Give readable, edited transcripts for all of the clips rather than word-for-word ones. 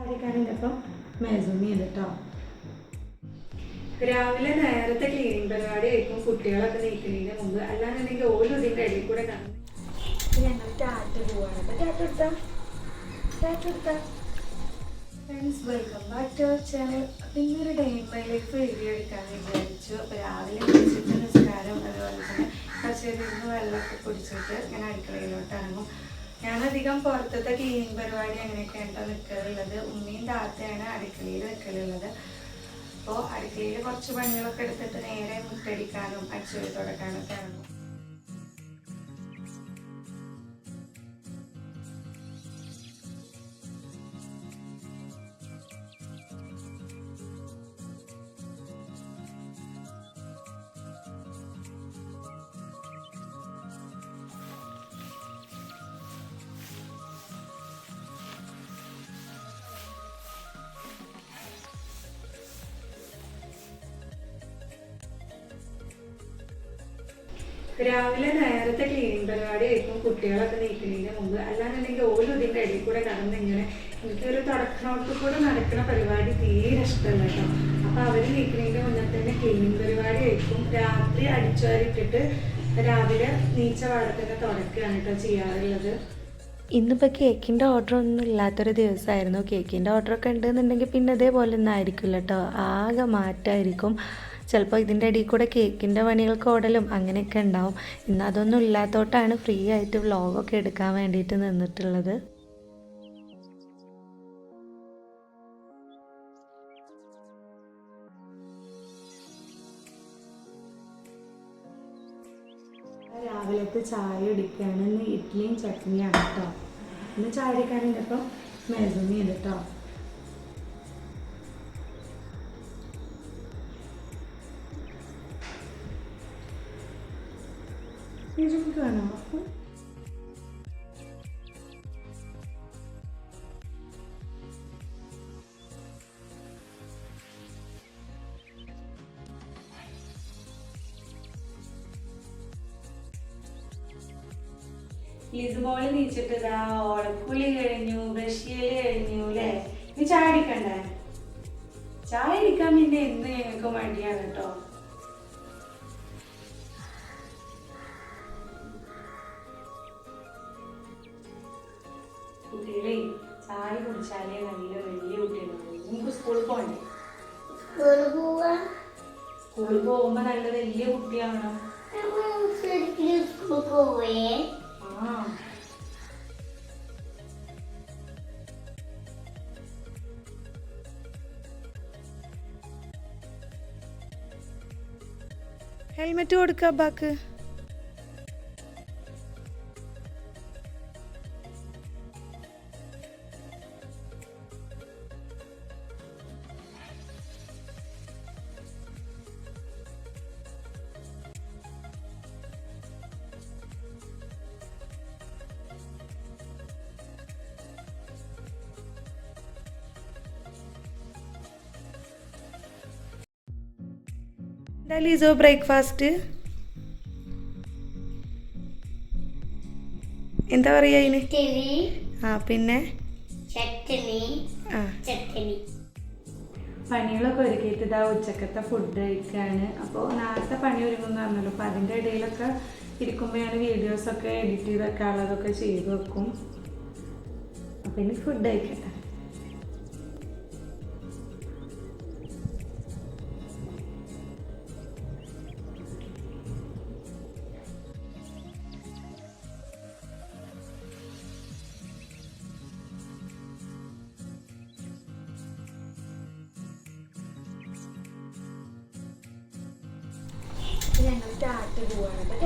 അപ്പം മേസൂമിയുണ്ട് കേട്ടോ. രാവിലെ നേരത്തെ ക്ലീനിങ് പരിപാടി ആയിരിക്കും കുട്ടികളൊക്കെ നീക്കുന്നതിന് മുമ്പ്. അല്ലാന്നുണ്ടെങ്കിൽ ഓരോ ഇതിൻ്റെ ഇടയിൽ കൂടെ കാണും. ഞങ്ങൾ ടാറ്റ പോവാണ്. അപ്പം ടാറ്റ എടുത്താ friends, welcome back to our channel. അപ്പം ഇന്നൊരു day in my life video എടുക്കാമെന്ന് വിചാരിച്ചു. അപ്പോൾ രാവിലെ വിളിച്ചിട്ട് നിസ്കാരം അതുപോലെ തന്നെ കുറച്ചേരിന്ന് വെള്ളമൊക്കെ കുടിച്ചിട്ട് ഞാൻ അടുക്കളയിലോട്ട് ഇറങ്ങും. ഞാനധികം പുറത്തത്തെ ക്ലീനിങ് പരിപാടി അങ്ങനെയൊക്കെ ഉണ്ടോ നിൽക്കാറുള്ളത്. ഉമ്മയും താത്തയാണ് അടുക്കളയിൽ നിൽക്കലുള്ളത്. അപ്പോൾ അടുക്കളയിൽ കുറച്ച് പണികളൊക്കെ എടുത്തിട്ട് നേരെ മുട്ടടിക്കാനും അടിച്ചുവരി തുടക്കാനൊക്കെ ഇറങ്ങും. രാവിലെ നേരത്തെ ക്ലീനിങ് പരിപാടി ആയിരിക്കും കുട്ടികളൊക്കെ നീക്കുന്നതിന് മുമ്പ്. അല്ലാന്നുണ്ടെങ്കിൽ ഓരോ ഇതിൻ്റെ ഇടയിൽ കൂടെ കടന്ന് ഇങ്ങനെ എനിക്കൊരു തുടക്കണോട്ട് കൂടെ നടക്കുന്ന പരിപാടി തീരെ ഇഷ്ടമല്ല കേട്ടോ. അപ്പോൾ അവർ നീക്കുന്നതിൻ്റെ മുന്നേ തന്നെ ക്ലീനിങ് പരിപാടി ആയിരിക്കും. രാത്രി അടിച്ചുവാരിട്ടിട്ട് രാവിലെ നീച്ച വളർത്തുന്ന തുടക്കുകയാണ് കേട്ടോ ചെയ്യാറുള്ളത്. ഇന്നിപ്പോൾ കേക്കിൻ്റെ ഓർഡർ ഒന്നും ഇല്ലാത്തൊരു ദിവസമായിരുന്നു. കേക്കിൻ്റെ ഓർഡറൊക്കെ ഉണ്ടെന്നുണ്ടെങ്കിൽ പിന്നെ അതേപോലെ ഒന്നും ആയിരിക്കില്ല കേട്ടോ. ആകെ മാറ്റമായിരിക്കും. ചിലപ്പോൾ ഇതിൻ്റെ ഇടയിൽ കൂടെ കേക്കിൻ്റെ പണികൾക്ക് ഓടലും അങ്ങനെയൊക്കെ ഉണ്ടാവും. ഇന്ന് അതൊന്നും ഇല്ലാത്തോട്ടാണ് ഫ്രീ ആയിട്ട് വ്ളോഗൊക്കെ എടുക്കാൻ വേണ്ടിയിട്ട് നിന്നിട്ടുള്ളത്. രാവിലത്തെ ചായ കുടിക്കുകയാണ്. ഇന്ന് ഇഡ്ഡലിയും ചട്നിയാണ് കേട്ടോ. ഇന്ന് ചായ കുടിക്കാനുണ്ട്. അപ്പം മേസൂമിയുണ്ട് കേട്ടോ. മേസൂമിക്ക് വേണോ? അപ്പം ഇതുപോലെ നീച്ചിട്ട് ഇതാ ഓളക്കുളി കഴിഞ്ഞു, ബ്രഷ് ചെയ്യല് കഴിഞ്ഞു അല്ലേ. ഇനി ചായ അടിക്കണ്ടേ? ചായ അടിക്കാൻ പിന്നെ എന്ത് ഞങ്ങൾക്ക് മടിയാണ് കേട്ടോ. കുട്ടികളെ ചായ കുടിച്ചാലേ നല്ല വലിയ കുട്ടികളുണ്ട്. നിങ്ങൾക്ക് സ്കൂളിൽ പോകണ്ടേ? സ്കൂളിൽ പോകുമ്പോ നല്ല വലിയ കുട്ടിയാവണം. ഹെൽമെറ്റ് കൊടുക്കുക അബ്ബാക്ക്. എന്താ ലീസോ ബ്രേക്ക്ഫാസ്റ്റ്? എന്താ പറയുക അതിന്? പിന്നെ പണികളൊക്കെ ഒരുക്കിയിട്ട് ഇതാ ഉച്ചക്കത്തെ ഫുഡ് കഴിക്കുകയാണ്. അപ്പോൾ നേരത്തെ പണി ഒരുങ്ങുമെന്ന് പറഞ്ഞല്ലോ. അപ്പോൾ അതിൻ്റെ ഇടയിലൊക്കെ ഇരിക്കുമ്പോൾ ഞാൻ വീഡിയോസൊക്കെ എഡിറ്റ് ചെയ്തൊക്കെ ഉള്ളതൊക്കെ ചെയ്ത് വെക്കും. അപ്പം ഇനി ഫുഡ് കഴിക്കട്ടെ. ഞങ്ങൾ ടാറ്റ പോവാണ്. അപ്പം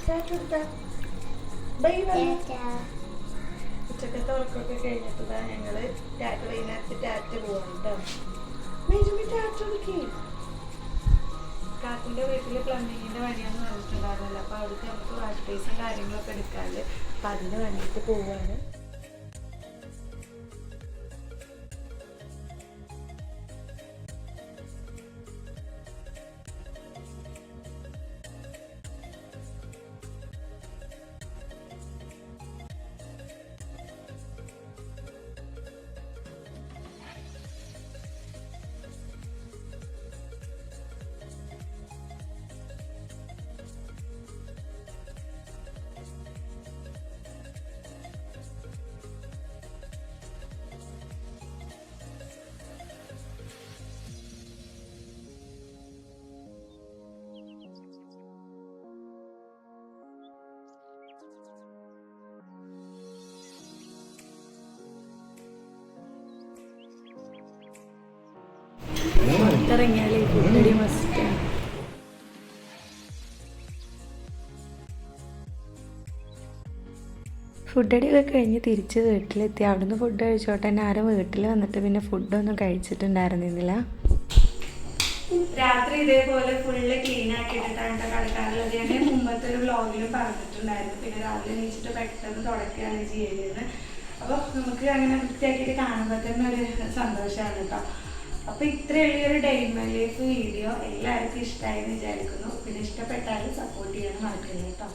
ടാറ്റ എടുത്താ ബൈ. ഉച്ചക്കത്തെ ഉറക്കമൊക്കെ കഴിഞ്ഞിട്ട് ഞങ്ങൾ വൈകുന്നേരത്ത് ടാറ്റ പോവാണ് കേട്ടോ. ടാറ്റ എടുക്കേ. കാക്കിൻ്റെ വീട്ടിൽ പ്ലംബിങ്ങിൻ്റെ പണിയാന്ന് പറഞ്ഞിട്ടുണ്ടായിരുന്നല്ലോ. അപ്പോൾ അവിടുത്തെ നമുക്ക് വാഷ് ബേസും കാര്യങ്ങളൊക്കെ എടുക്കാറുണ്ട്. അപ്പം അതിന് വേണ്ടിയിട്ട് പോവാണ്. കഴിഞ്ഞാൽ ഫുഡടി മസ്റ്റാണ്. ഫുഡടിയൊക്കെ കഴിഞ്ഞ് തിരിച്ച് വീട്ടിലെത്തി. അവിടുന്ന് ഫുഡ് കഴിച്ചോട്ടെ തന്നെ ആരും വീട്ടിൽ വന്നിട്ട് പിന്നെ ഫുഡൊന്നും കഴിച്ചിട്ടുണ്ടായിരുന്നില്ല. രാത്രി ഇതേപോലെ ഫുള്ള് ക്ലീൻ ആക്കിയിട്ടിട്ടാണ് കളിക്കാറുള്ളത്. ഞാൻ മുമ്പത്തെ ഒരു വ്ളോഗിലും പറഞ്ഞിട്ടുണ്ടായിരുന്നു. പിന്നെ രാവിലെ എണീച്ചിട്ട് പെട്ടെന്ന് തുടക്കുകയാണ് ചെയ്യുന്നത്. അപ്പോൾ നമുക്ക് അങ്ങനെ വൃത്തിയാക്കിയിട്ട് കാണുമ്പോൾ തന്നെ ഒരു സന്തോഷമാണ് കേട്ടോ. അപ്പോൾ ഇത്രയുള്ളൊരു day in my life video എല്ലാവർക്കും ഇഷ്ടമായി എന്ന് വിചാരിക്കുന്നു. പിന്നെ ഇഷ്ടപ്പെട്ടാൽ സപ്പോർട്ട് ചെയ്യാൻ മറക്കില്ല കേട്ടോ.